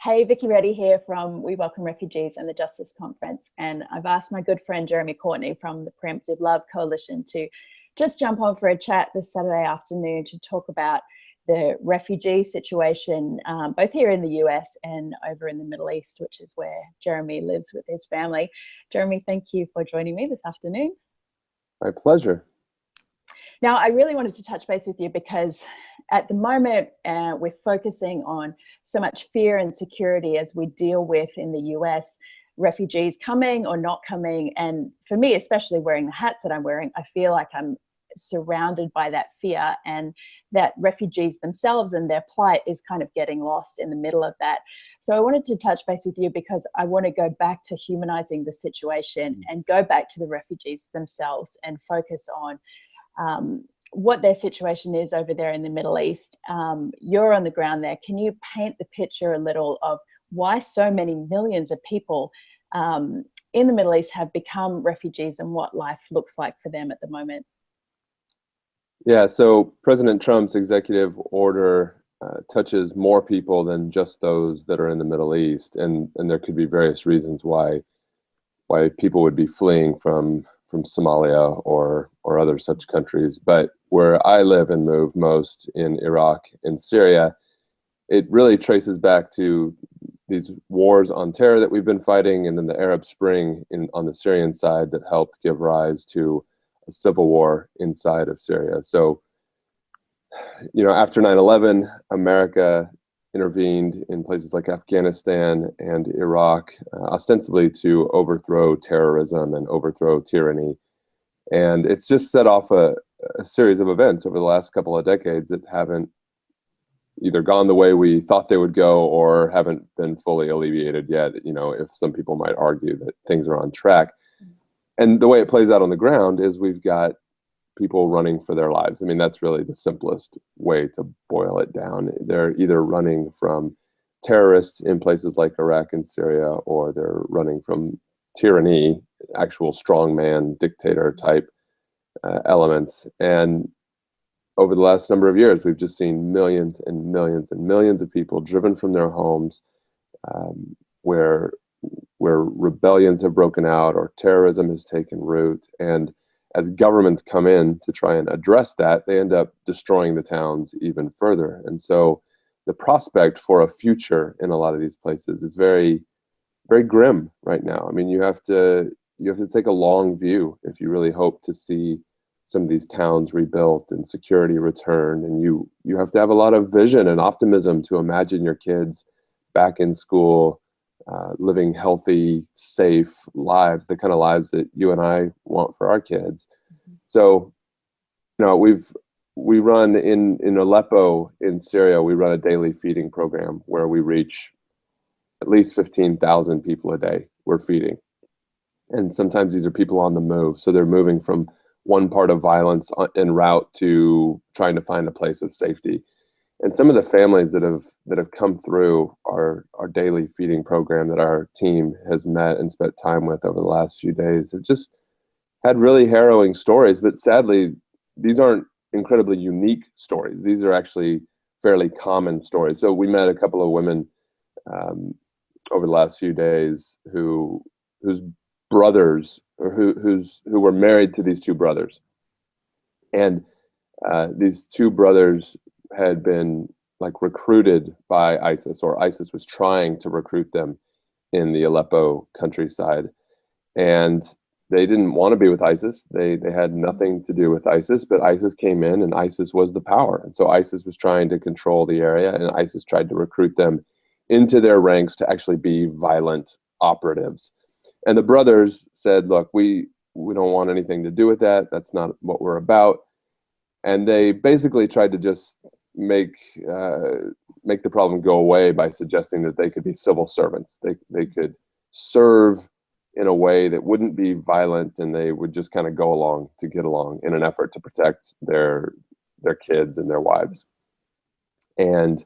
Hey, Vickie Reddy here from We Welcome Refugees and the Justice Conference. And I've asked my good friend Jeremy Courtney from the Preemptive Love Coalition to just jump on for a chat this Saturday afternoon to talk about the refugee situation, both here in the US and over in the Middle East, which is where Jeremy lives with his family. Jeremy, thank you for joining me this afternoon. My pleasure. Now, I really wanted to touch base with you because at the moment, we're focusing on so much fear and security as we deal with in the US, refugees coming or not coming. And for me, especially wearing the hats that I'm wearing, I feel like I'm surrounded by that fear, and that refugees themselves and their plight is kind of getting lost in the middle of that. So I wanted to touch base with you because I want to go back to humanizing the situation and go back to the refugees themselves and focus on what their situation is over there in the Middle East. You're on the ground there. Can you paint the picture a little of why so many millions of people in the Middle East have become refugees and what life looks like for them at the moment? Yeah, so President Trump's executive order touches more people than just those that are in the Middle East, and there could be various reasons why people would be fleeing from Somalia or other such countries. But where I live and move most, in Iraq and Syria, it really traces back to these wars on terror that we've been fighting, and then the Arab Spring on the Syrian side that helped give rise to a civil war inside of Syria. So, after 9/11, America intervened in places like Afghanistan and Iraq, ostensibly to overthrow terrorism and overthrow tyranny. And it's just set off a series of events over the last couple of decades that haven't either gone the way we thought they would go or haven't been fully alleviated yet, if some people might argue that things are on track. And the way it plays out on the ground is we've got people running for their lives. I mean, that's really the simplest way to boil it down. They're either running from terrorists in places like Iraq and Syria, or they're running from tyranny, actual strongman dictator type elements. And over the last number of years, we've just seen millions and millions and millions of people driven from their homes, where rebellions have broken out or terrorism has taken root. And as governments come in to try and address that, they end up destroying the towns even further. And so the prospect for a future in a lot of these places is very, very grim right now. I mean, you have to take a long view if you really hope to see some of these towns rebuilt and security returned. And you have to have a lot of vision and optimism to imagine your kids back in school, living healthy, safe lives, the kind of lives that you and I want for our kids. So, we run in Aleppo in Syria, we run a daily feeding program where we reach at least 15,000 people a day we're feeding. And sometimes these are people on the move. So they're moving from one part of violence en route to trying to find a place of safety. And some of the families that have come through our daily feeding program that our team has met and spent time with over the last few days have just had really harrowing stories. But sadly, these aren't incredibly unique stories. These are actually fairly common stories. So we met a couple of women over the last few days whose brothers, or who were married to these two brothers, and these two brothers had been recruited by ISIS, or ISIS was trying to recruit them in the Aleppo countryside. And they didn't want to be with ISIS. They had nothing to do with ISIS, but ISIS came in and ISIS was the power. And so ISIS was trying to control the area, and ISIS tried to recruit them into their ranks to actually be violent operatives. And the brothers said, look, we don't want anything to do with that. That's not what we're about. And they basically tried to just make the problem go away by suggesting that they could be civil servants. They could serve in a way that wouldn't be violent, and they would just kind of go along to get along in an effort to protect their kids and their wives. And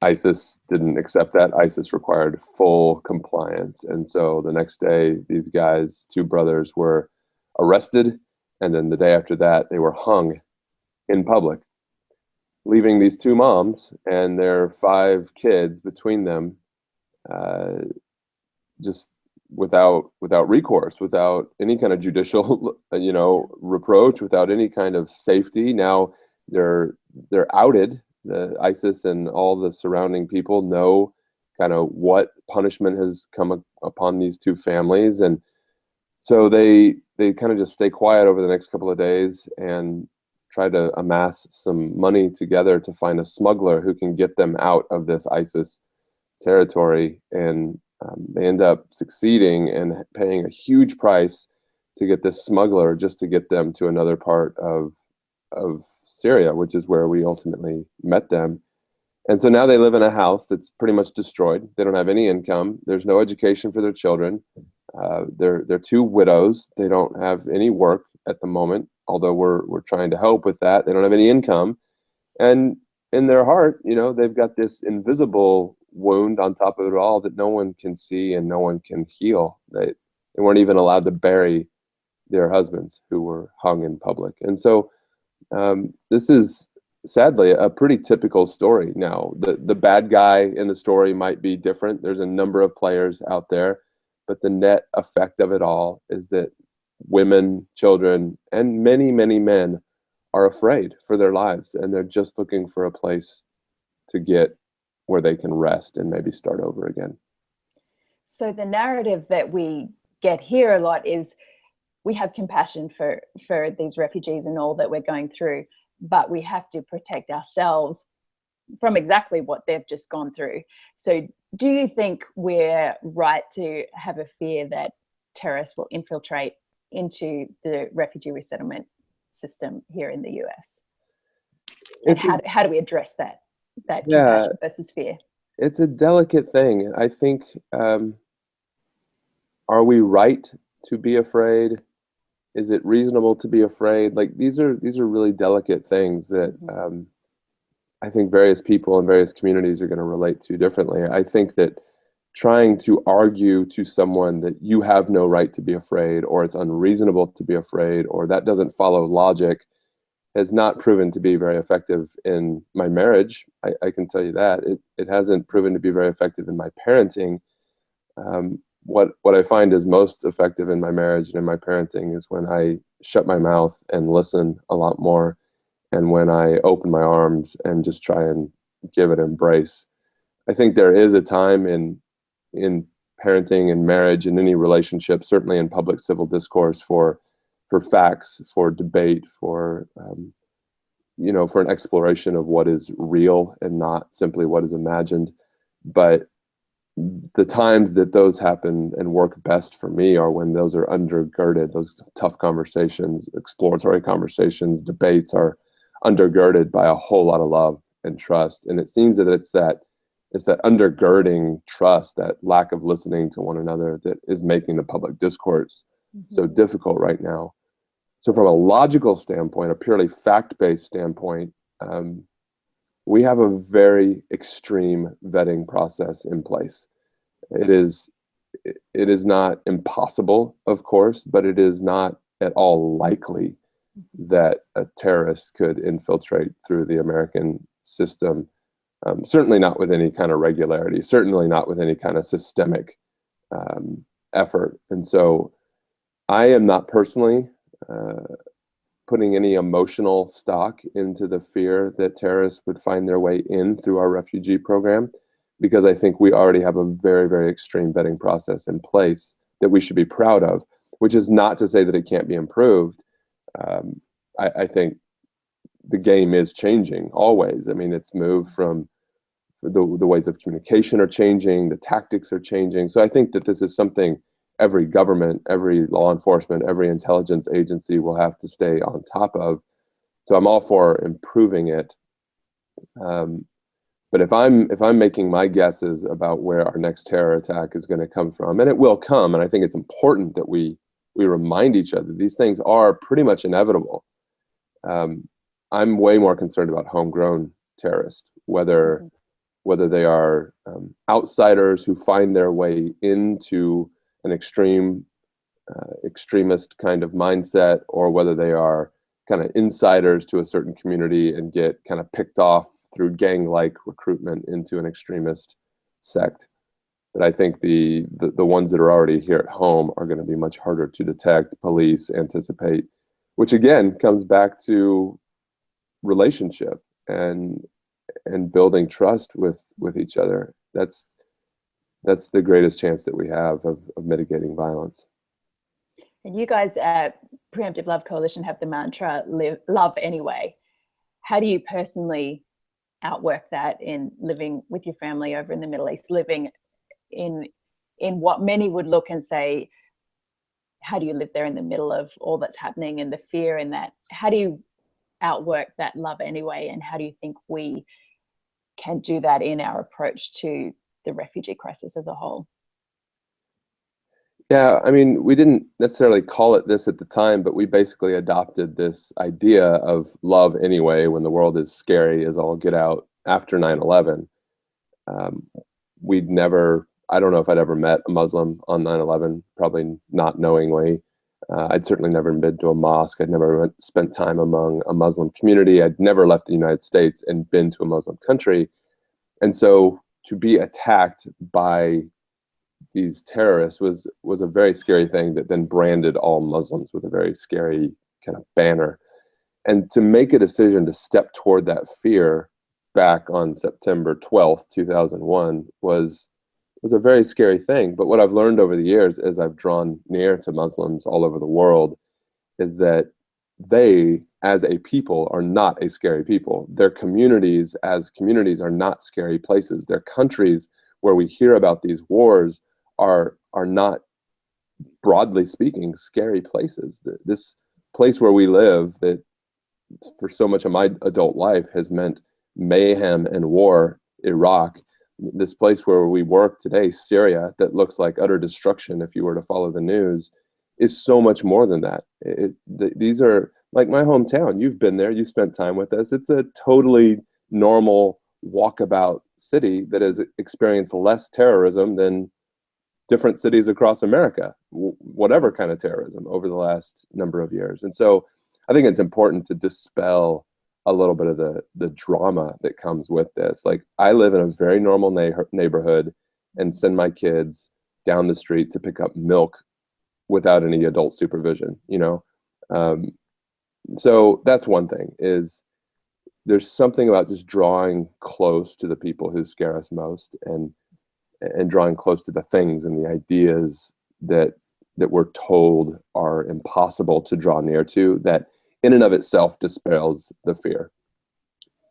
ISIS didn't accept that. ISIS required full compliance. And so the next day, these guys, two brothers, were arrested. And then the day after that, they were hung in public, leaving these two moms and their 5 kids between them uh, just without recourse, without any kind of judicial, reproach, without any kind of safety. Now they're outed. The ISIS and all the surrounding people know kind of what punishment has come upon these two families, and so they kind of just stay quiet over the next couple of days and try to amass some money together to find a smuggler who can get them out of this ISIS territory. And they end up succeeding and paying a huge price to get this smuggler, just to get them to another part of Syria, which is where we ultimately met them. And so now they live in a house that's pretty much destroyed. They don't have any income. There's no education for their children. They're two widows. They don't have any work at the moment, although we're trying to help with that. They don't have any income. And in their heart, they've got this invisible wound on top of it all that no one can see and no one can heal. They weren't even allowed to bury their husbands who were hung in public. And so this is sadly a pretty typical story. Now, the bad guy in the story might be different. There's a number of players out there, but the net effect of it all is that women, children, and many, many men are afraid for their lives, and they're just looking for a place to get where they can rest and maybe start over again. So the narrative that we get here a lot is we have compassion for these refugees and all that we're going through, but we have to protect ourselves from exactly what they've just gone through. So do you think we're right to have a fear that terrorists will infiltrate into the refugee resettlement system here in the US? And how do we address that compassion versus fear? It's a delicate thing. I think, are we right to be afraid? Is it reasonable to be afraid? Like, these are really delicate things that I think various people and various communities are going to relate to differently. I think that trying to argue to someone that you have no right to be afraid, or it's unreasonable to be afraid, or that doesn't follow logic, has not proven to be very effective in my marriage. I can tell you that. It hasn't proven to be very effective in my parenting. What I find is most effective in my marriage and in my parenting is when I shut my mouth and listen a lot more, and when I open my arms and just try and give an embrace. I think there is a time in parenting and marriage and any relationship, certainly in public civil discourse, for facts, for debate, for for an exploration of what is real and not simply what is imagined. But the times that those happen and work best for me are when those are undergirded. Those tough conversations, exploratory conversations, debates are undergirded by a whole lot of love and trust. And it seems that it's that undergirding trust, that lack of listening to one another, that is making the public discourse so difficult right now. So from a logical standpoint, a purely fact-based standpoint, we have a very extreme vetting process in place. It is not impossible, of course, but it is not at all likely that a terrorist could infiltrate through the American system. Certainly not with any kind of regularity, certainly not with any kind of systemic effort. And so I am not personally putting any emotional stock into the fear that terrorists would find their way in through our refugee program, because I think we already have a very, very extreme vetting process in place that we should be proud of, which is not to say that it can't be improved. I think the game is changing always. I mean, it's moved from the ways of communication are changing, the tactics are changing. So I think that this is something every government, every law enforcement, every intelligence agency will have to stay on top of. So I'm all for improving it. But if I'm making my guesses about where our next terror attack is going to come from, and it will come, and I think it's important that we remind each other these things are pretty much inevitable. I'm way more concerned about homegrown terrorists, whether they are outsiders who find their way into an extremist kind of mindset, or whether they are kind of insiders to a certain community and get kind of picked off through gang-like recruitment into an extremist sect. But I think the ones that are already here at home are going to be much harder to detect, police, anticipate, which again comes back to relationship and building trust with each other. That's the greatest chance that we have of mitigating violence. And you guys at Preemptive Love Coalition have the mantra, love anyway. How do you personally outwork that in living with your family over in the Middle East, living in what many would look and say, how do you live there in the middle of all that's happening and the fear and that? How do you outwork that love anyway? And how do you think we can do that in our approach to the refugee crisis as a whole? Yeah, I mean, we didn't necessarily call it this at the time, but we basically adopted this idea of love anyway when the world is scary as all get out after 9/11. We'd never, I don't know if I'd ever met a Muslim on 9/11, probably not knowingly. I'd certainly never been to a mosque. I'd never spent time among a Muslim community. I'd never left the United States and been to a Muslim country. And so to be attacked by these terrorists was a very scary thing that then branded all Muslims with a very scary kind of banner. And to make a decision to step toward that fear back on September 12th, 2001 was a very scary thing. But what I've learned over the years as I've drawn near to Muslims all over the world is that they, as a people, are not a scary people. Their communities, as communities, are not scary places. Their countries, where we hear about these wars, are not, broadly speaking, scary places. This place where we live, that for so much of my adult life has meant mayhem and war, Iraq. This place where we work today, Syria, that looks like utter destruction if you were to follow the news, is so much more than that. These are like my hometown. You've been there. You spent time with us. It's a totally normal walkabout city that has experienced less terrorism than different cities across America, whatever kind of terrorism over the last number of years. And so I think it's important to dispel a little bit of the drama that comes with this. Like, I live in a very normal neighborhood and send my kids down the street to pick up milk without any adult supervision, you know? So that's one thing, is there's something about just drawing close to the people who scare us most, and drawing close to the things and the ideas that we're told are impossible to draw near to, that in and of itself dispels the fear.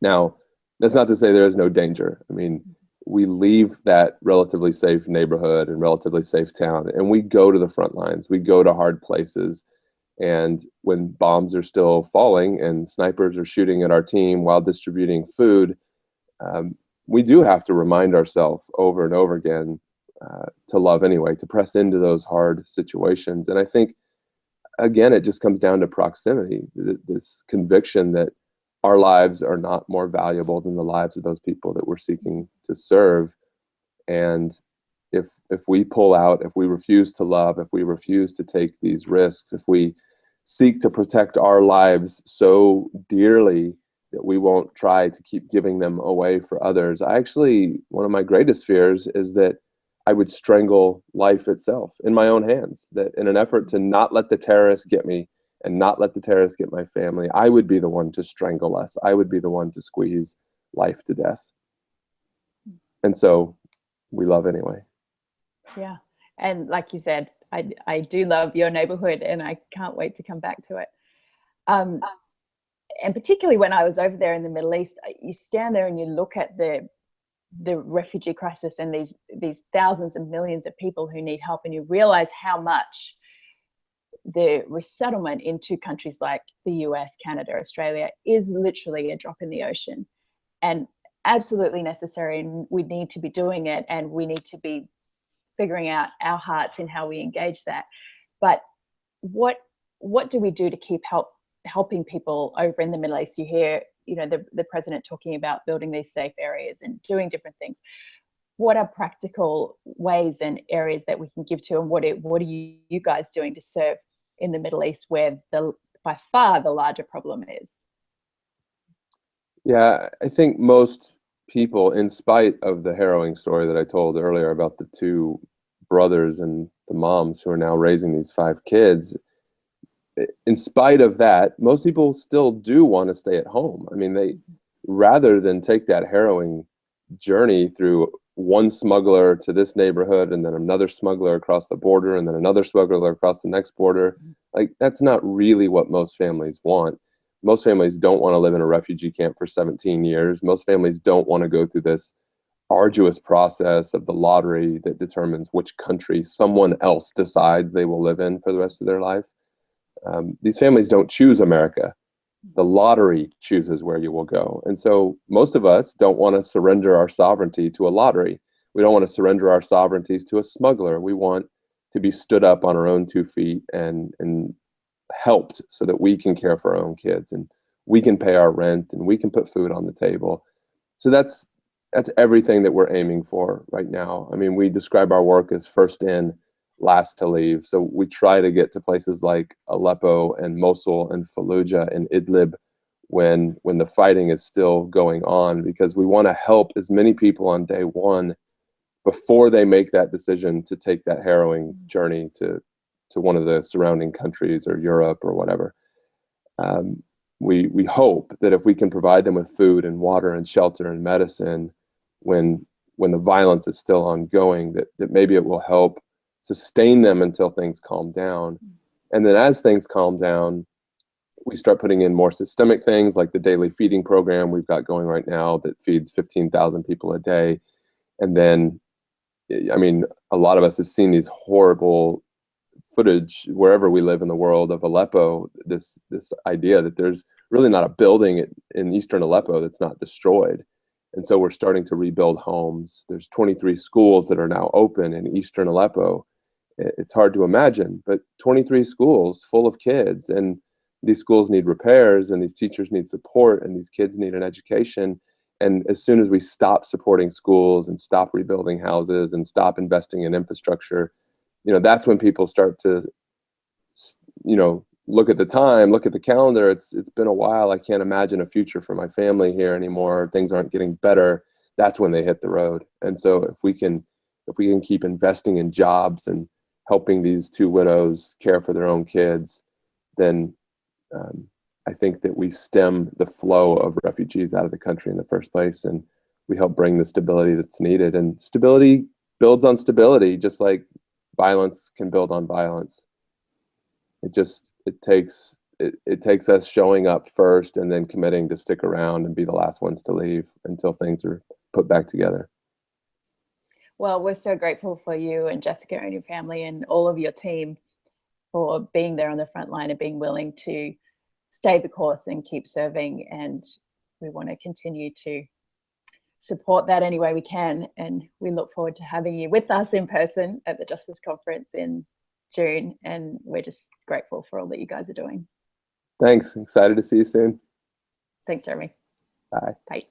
Now, that's not to say there is no danger. I mean, we leave that relatively safe neighborhood and relatively safe town, and we go to the front lines. We go to hard places. And when bombs are still falling and snipers are shooting at our team while distributing food, we do have to remind ourselves over and over again to love anyway, to press into those hard situations. And I think, again, it just comes down to proximity, this conviction that our lives are not more valuable than the lives of those people that we're seeking to serve. And if we pull out, if we refuse to love, if we refuse to take these risks, if we seek to protect our lives so dearly that we won't try to keep giving them away for others, one of my greatest fears is that I would strangle life itself in my own hands, that in an effort to not let the terrorists get me and not let the terrorists get my family, I would be the one to strangle us. I would be the one to squeeze life to death. And so we love anyway. Yeah. And like you said, I do love your neighborhood, and I can't wait to come back to it. And particularly when I was over there in the Middle East, you stand there and you look at the refugee crisis and these thousands and millions of people who need help, and you realize how much the resettlement into countries like the US, Canada, Australia is literally a drop in the ocean, and absolutely necessary, and we need to be doing it, and we need to be figuring out our hearts in how we engage that. But what do we do to keep helping people over in the Middle East? You hear, the president talking about building these safe areas and doing different things. What are practical ways and areas that we can give to, and what are you guys doing to serve in the Middle East, where by far the larger problem is? Yeah, I think most people, in spite of the harrowing story that I told earlier about the two brothers and the moms who are now raising these 5 kids, in spite of that, most people still do want to stay at home. I mean, they, rather than take that harrowing journey through one smuggler to this neighborhood and then another smuggler across the border and then another smuggler across the next border, like, that's not really what most families want. Most families don't want to live in a refugee camp for 17 years. Most families don't want to go through this arduous process of the lottery that determines which country someone else decides they will live in for the rest of their life. These families don't choose America. The lottery chooses where you will go. And so most of us don't want to surrender our sovereignty to a lottery. We don't want to surrender our sovereignties to a smuggler. We want to be stood up on our own 2 feet and helped so that we can care for our own kids and we can pay our rent and we can put food on the table. So that's everything that we're aiming for right now. I mean, we describe our work as first in, last to leave. So we try to get to places like Aleppo and Mosul and Fallujah and Idlib when the fighting is still going on, because we want to help as many people on day one before they make that decision to take that harrowing journey to one of the surrounding countries or Europe or whatever. We hope that if we can provide them with food and water and shelter and medicine when the violence is still ongoing, that maybe it will help sustain them until things calm down. And then as things calm down, we start putting in more systemic things like the daily feeding program we've got going right now that feeds 15,000 people a day. And then, I mean, a lot of us have seen these horrible footage wherever we live in the world of Aleppo, this idea that there's really not a building in eastern Aleppo that's not destroyed. And so we're starting to rebuild homes. There's 23 schools that are now open in eastern Aleppo. It's hard to imagine, but 23 schools full of kids, and these schools need repairs, and these teachers need support, and these kids need an education. And as soon as we stop supporting schools and stop rebuilding houses and stop investing in infrastructure, that's when people start to, look at the time, look at the calendar. It's been a while. I can't imagine a future for my family here anymore. Things aren't getting better. That's when they hit the road. And so if we can keep investing in jobs and helping these 2 widows care for their own kids, then I think that we stem the flow of refugees out of the country in the first place, and we help bring the stability that's needed. And stability builds on stability, just like violence can build on violence. It takes us showing up first and then committing to stick around and be the last ones to leave until things are put back together. Well, we're so grateful for you and Jessica and your family and all of your team for being there on the front line and being willing to stay the course and keep serving. And we want to continue to support that any way we can. And we look forward to having you with us in person at the Justice Conference in June. And we're just grateful for all that you guys are doing. Thanks. Excited to see you soon. Thanks, Jeremy. Bye. Bye.